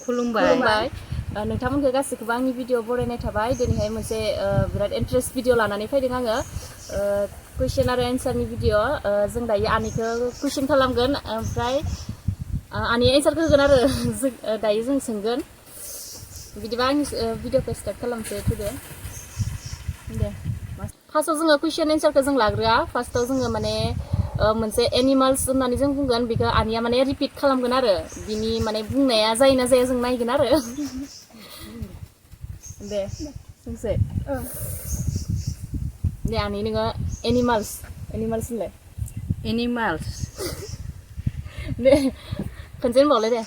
खुलुमबाय नोंथांमोनखौ गासैखौबो आंनि भिडिअ बरायनाय थाबाय दिनैहाय मोनसे बिराद इन्टारेस्ट भिडिअ लानानै फैदों आङो कुइसन आरो एन्सारनि भिडिअ जों दायो आनिखौ कुइसन खालामगोन ओमफ्राय आनिया एन्सारखौ होगोन आरो दायो जों सोंगोन बिदिबा आंनि भिडिअखौ स्टार्ट खालामसै फैदो दे फार्स्टआव जोङो कुइसन एन्सारखौ जों लाग्रोआ फार्स्टआव जोङो माने मोनसे एनिमाल्स होननानै जों बुंगोन बेखौ आनिया माने रिपिट खालामगोन आरो बिनि माने बुंनाया जायो ना जाया जों नायगोन आरो दे सोंसै दे आनि नोङो एनिमाल्स होनलाय एनिमाल्स दे खनसे होनबावलाय दे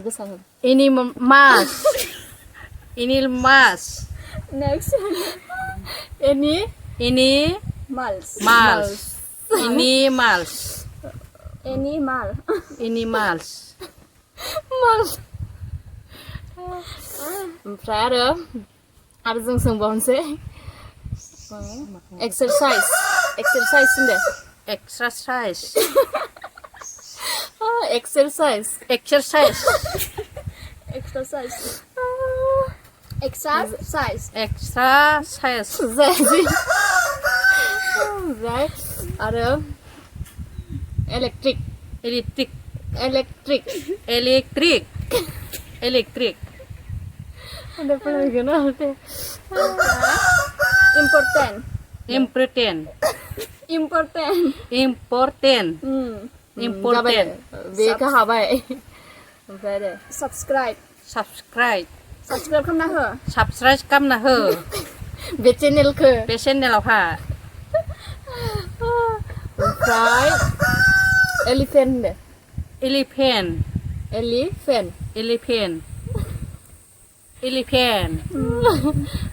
गोसा हो एनिमाल्स एनिमाल्स नेक्स्ट एनिमाल्स ओमफ्राय आरो जों सोंबावनोसै एक्सारसाइज होनदो एक्सारसाइज ओमफ्राय आरो इलेक्ट्रिक इम्पोर्टेन्ट बेखौ हाबाय ओमफ्राय आरो साबस्क्राइब खालामना हो बे चेनेलावहा ओमफ्राय एलिफेन्ट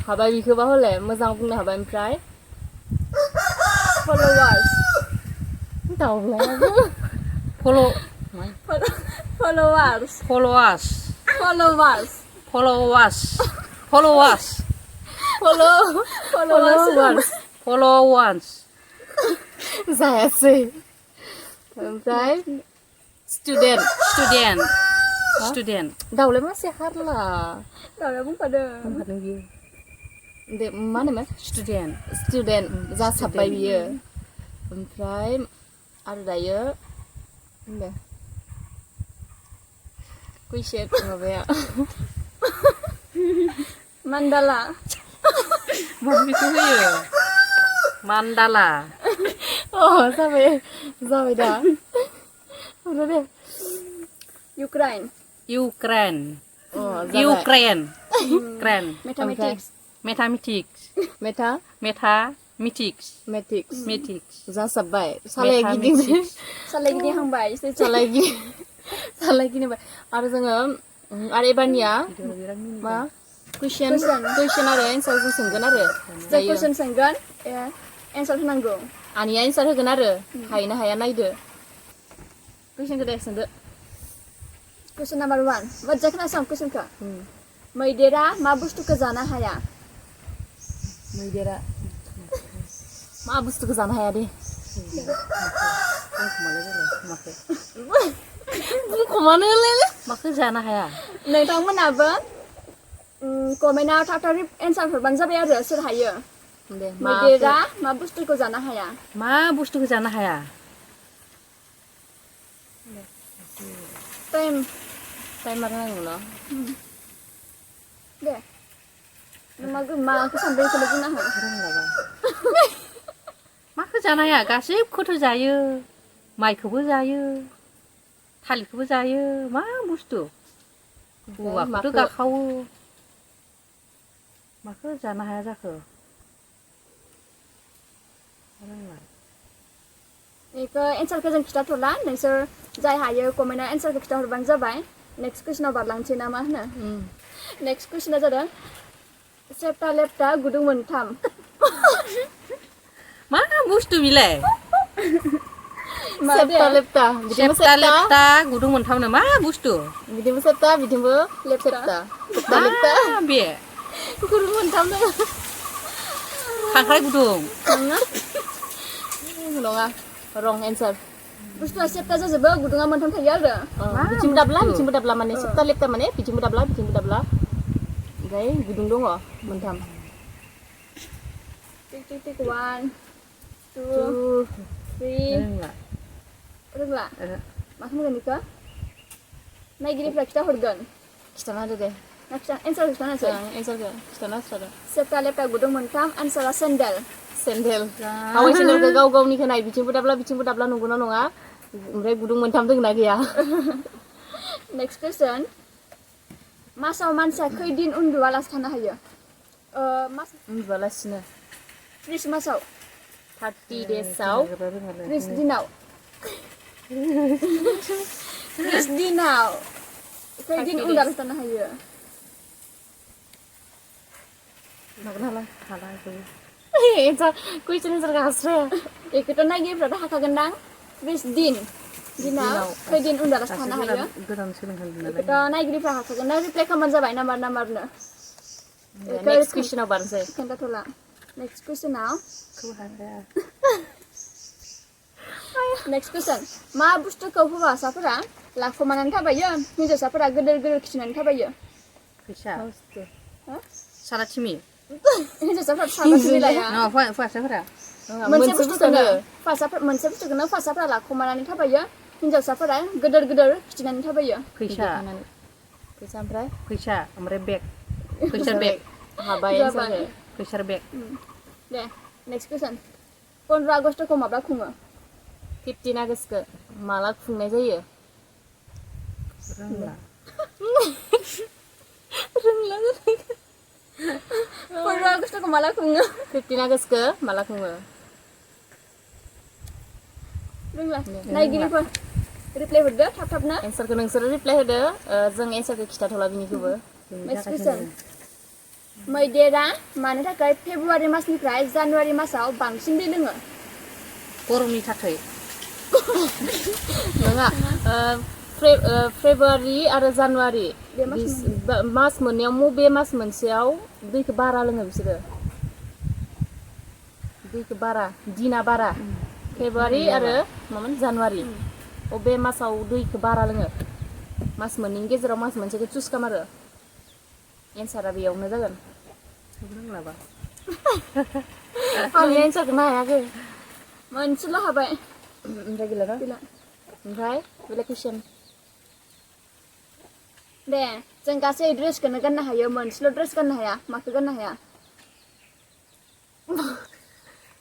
हाबाय बेखौबा हले मोजां बुंनो हाबाय ओमफ्राय फलोवार्स जायासै ओमफ्राय स्टुडेन्ट दाउलाय मासे हारला दाउलाय बुंफादों बियो दे मा होनोमोन स्टुडेन्ट जासाबबाय बियो ओमफ्राय आरो दायो दे कुइसन माबाया मान्डाला होयो मान्डाला जाबाय दा ओमफ्राय दे इउक्रेन मेथामेटिक्स जासाबबाय सालाया गिदिंहांबाय सालायगिदिंबाय आरो जोङो आरो एबारनिया मा कुइसन आरो एन्सार जों सोंगोन आरो जों कुइसन सोंगोन एन्सार होनांगौ आनिया एन्सार होगोन आरो हायो ना हाया नायदो कुइसनखौ दे सोंदो कुइसन नाम्बार 1 मोजां खोनासं कुइसनखौ मैदेरा मा बुस्थुखौ जानो हाया मा बुस्थुखौ जानो हाया दे बुंखमानो माखौ जानो हाया नोंथांमोनाबो कमेन्टआव थाब एन्सार हरबानो जाबाय आरो सोर हायो मैदेरा मा बुस्थुखौ जानो हाया टाइम नांगौ ना दे माखौ सानदों बेखौनो बुंना हो माखौ जानो हाया गासैखौथ' जायो माइखौबो जायो थालिरखौबो जायो मा बुस्थु औवाखौथ' गाखावो माखौ जानो हाया जाखो बेखौ एन्सारखौ जों खिथाथ'ला नोंसोर जाय हायो कमेन्टआव एन्सारखौ खिथाहरबानो जाबाय नेक्स्ट कुइसनाव बारलांसै ना मा होनो नेक्स्ट कुइसना जादों सेप्टा लेप्टा गुदुं मोनथाम मा बुस्थु बिलाय सेप्टा लेप्टा गुदुं मोनथामनो मा बुस्थु बिदिबो सेप्टा बिदिबो लेप्टा बे गुदुं मोनथाम खांख्राइ गुदुं नङा रं एन्सार बुस्थुआ सेप्ता जाजोबो गुदुङा मोनथाम थायो आरो बिथिंबो दाब्ला माने सेप्ता लेप्ता माने बिथिंबो दाब्ला ओमफ्राय गुदुं दङ मोनथाम टिक 1 2 3 रोंला मा खालामगोन बेखौ नायगिरिफ्रा खिथाहरगोन खिथाना होदो दे एन्सार खिथानोसै एन्सारखौ खिथाना होदो सेप्ता लेप्ता गुदुं मोनथाम आन्सारा सेन्देल हावाइ सेन्देलखौ गाव गावनिखौ नाय बिथिंबो दाब्ला नंगौना नङा ओमफ्राय गुदुं मोनथाम दंना गैया नेक्स्ट कुइसन मासाव मानसिया खैदिन उन्दुआलासे थानो हायो मास उन्दुआलासिनो 30 मासाव 30 डेजआव 30 दिनाव 30 दिनाव खैदिन उन्दुआलासे थानो हायो एन्सार कुइसन एन्सारखौ हास्राया बेखौथ' नायगिरिफ्राथ' हाखागोनदां 30 दिनाव खैदिन उन्दुआलासे थानो हायो गोदान सोलोंहांदों नालाय बेखौथ' नायगिरिफ्रा हाखागोन रिप्लाइ खालामबानो जाबाय नाम्बारनो नेक्स्ट कुइसनाव बारनोसै खोन्थाथ'ला नेक्स्ट कुइसनाव नेक्स्ट कुइसन मा बुस्थुखौ हौवासाफोरा लाखुमानानै थाबायो हिन्जावसाफोरा गोदोर खिथिनानै थाबायो फैसा साराथिमि हिन्जावसाफोरा साबाथिमि लाया हौवासाफोरा मोनसे बुस्थुखौनो हौवासाफोरा लाखुमानानै थाबायो हिन्जावसाफोरा गोदोर खिथिनानै थाबायो फैसा ओमफ्राय बेग फैसा बेग हाबाय फैसा बेग दे नेक्स्ट कुइसन 15 आगस्टखौ माब्ला खुङो 15 आगस्टखौ माला खुंनाय जायो रोंला 15 आगस्टखौ माला खुङो 15 आगस्टखौ माला खुङो रोंला नायगिरिफोर रिप्लाइ हरदो थाबनो एन्सारखौ नोंसोरो रिप्लाइ होदो जों एन्सारखौ खिथाथ'ला बिनिखौबो नेक्स्ट कुइसन मैदेरा मानि थाखाय फेब्रुवारि मासनिफ्राय जानुवारि मासाव बांसिन दै लोङो गरमनि थाखाय नङा फेब्रुवारि आरो जानुवारि मास मोननैयाव बबे मास मोनसेयाव दैखौ बारा लोङो बिसोरो दैखौ बारा दिना बारा फेब्रुवारि आरो मामोन जानुवारि बबे मासाव दैखौ बारा लोङो मास मोननैनि गेजेराव मास मोनसेखौ चुज खालाम आरो एन्सारा बेयावनो जागोन रोंलाबा आं एन्सारखौनो हायाखै मोनसेल' हाबाय ओमफ्राय गैला ओमफ्राय बेलेग कुइसन दे जों गासै ड्रेसखौनो गाननो हायो मोनसेल' ड्रेस गाननो हाया माखौ गाननो हाया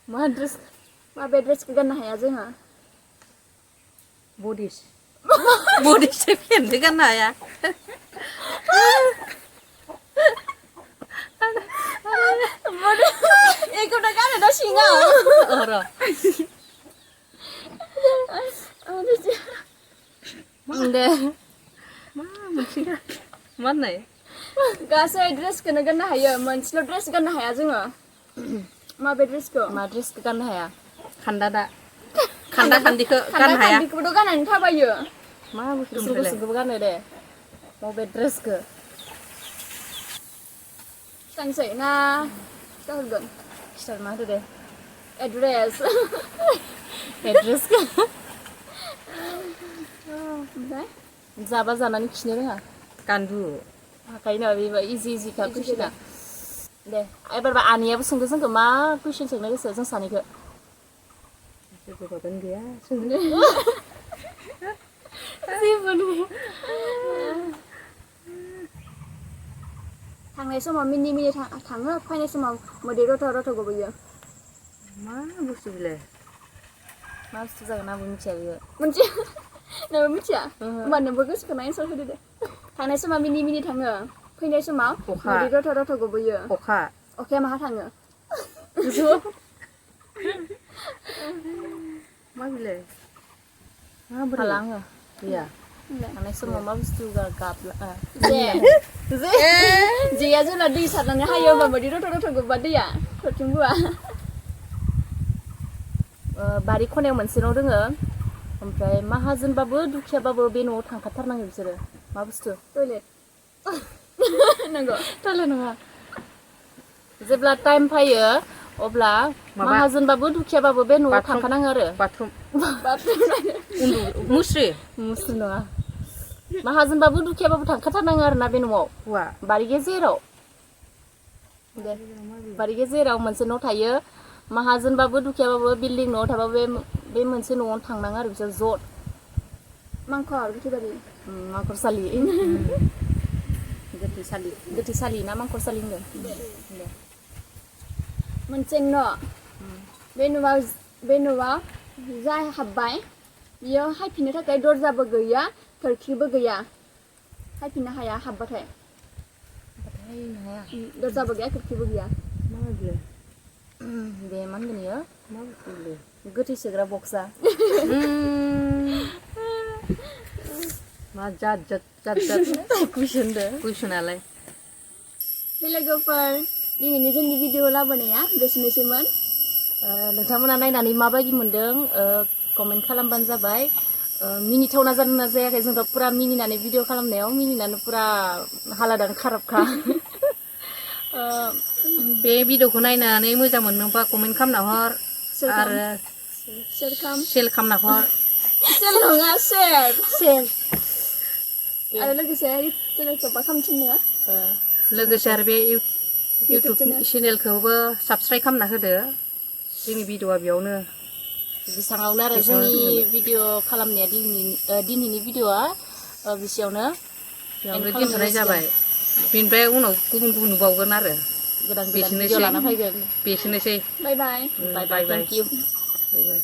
मा ड्रेस माबे ड्रेसखौ गाननो हाया जोङो बडिस पेन्टबो गाननो हाया एकौनो गानो दा सिङाव दे मा मोनसे मा होननाय गासै ड्रेसखौनो गाननो हायो मोनसेल' ड्रेस गाननो हाया जोङो माबे ड्रेसखौ मा ड्रेसखौ गाननो हाया खान्दिखौ गाननो हाया खान्दिखौबोथ' गाननानै थाबायो मा बुस्थु गुसुंखौबो गानो दे बबे ड्रेसखौ खिथानोसै ना खिथाहरगोन खिथाना होदो दे एड्रेस एड्रेसखौ ओमफ्राय जाबा जानानै खिनो रोङा गान्दु हाखायो ना बेबा इजिखा कुइसना दे एबारबा आनैयाबो सोंदो जोंखौ मा कुइसन सोंनो गोसो जों सानैखौ जेबोखौनो गैया जेबो नङा थांनाय समाव मिनि थाङो फैनाय समाव मोदै रथ' गबोयो मा बुस्थु बिलाय मा बुस्थु जागोन आंबो मिथिया बेयो मोनसे नोंबो मिथिया होमबा नोंबो गोसोखांना एन्सार होदो दे थांनाय समाव मिनि थाङो फैनाय समाव मोदै रथ' गबोयो अखाया माहा थाङो मा बिलाय मा हाला आङो गैया थांनाय समाव मा बुस्थु गाबला जेया जेला दै सारनानै हायो होमबा मोदै रथ' गबा दैया थरथिंबोआ बारि खनायाव मोनसे न' दोङो ओमफ्राय माहाजोनबाबो दुखियाबाबो बे न'आव थांखाथारनांगौ बिसोरो मा बुस्थु टयलेट नंगौ टयलेट नङा जेब्ला टाइम फैयो अब्ला माहाजोनबाबो दुखियाबाबो बे न'आव थांखानाङो आरो बाथरुम मुस्रि मुस्रि नङा माहाजोनबाबो दुखियाबाबो थांखाथारनाङो आरोना बे न'आव हौवा बारि गेजेराव दे बारि गेजेराव मोनसे न' थायो माहाजोनबाबो दुखियाबाबो बिल्डिं न'आव थाबाबो बे मोनसे न'आवनो थांनाङो आरो बिसोर ज' मांखर गोथैबारि मांखरसालि गोथैसालि ना मांखरसालि होनदों दे मोनसे न' बे न'आव जाय हाब्बाय बियो हायफिननो थाखाय दरजाबो गैया खोरखिबो गैया हायफिननो हाया हाब्बाथाय दरजाबो गैया खोरखिबो गैया मा बिलाय बे मा होनगोन इयो मा बिलाय गोथै सोग्रा बक्सा मा जात कुइसनालाय लोगोफोर दिनैनि जोंनि भिडिअ लाबोनाया बेसेनोसैमोन नोंथांमोना नायनानै माबायदि मोनदों कमेन्ट खालामबानो जाबाय मिनिथावना जादोंना जायाखै जोंथ' पुरा मिनिनानै भिडिअ खालामनायाव मिनिनानै पुरा हालादानो खाराबखा बे भिडिअखौ नायनानै मोजां मोनदोंबा कमेन्ट खालामना हर आरो सेल खालामना हर सेल नङा सेल आरो लोगोसे चेनेलखौ मा खालामथिनो लोगोसे आरो बे इउटुब चेनेलखौबो साबस्क्राइब खालामना होदो जोंनि भिडिअआ बेयावनो बेसाङावनो आरो जोंनि भिडिअ खालामनाया दिनैनि भिडिअआ बेसेयावनो दोनथ'नाय जाबाय बेनिफ्राय उनाव गुबुन गुबुन नुबावगोन आरो गोदान भिडिअ लाना फैगोन बेसेनोसै बाय बाय बाय बाय थेंक इउ बाय बाय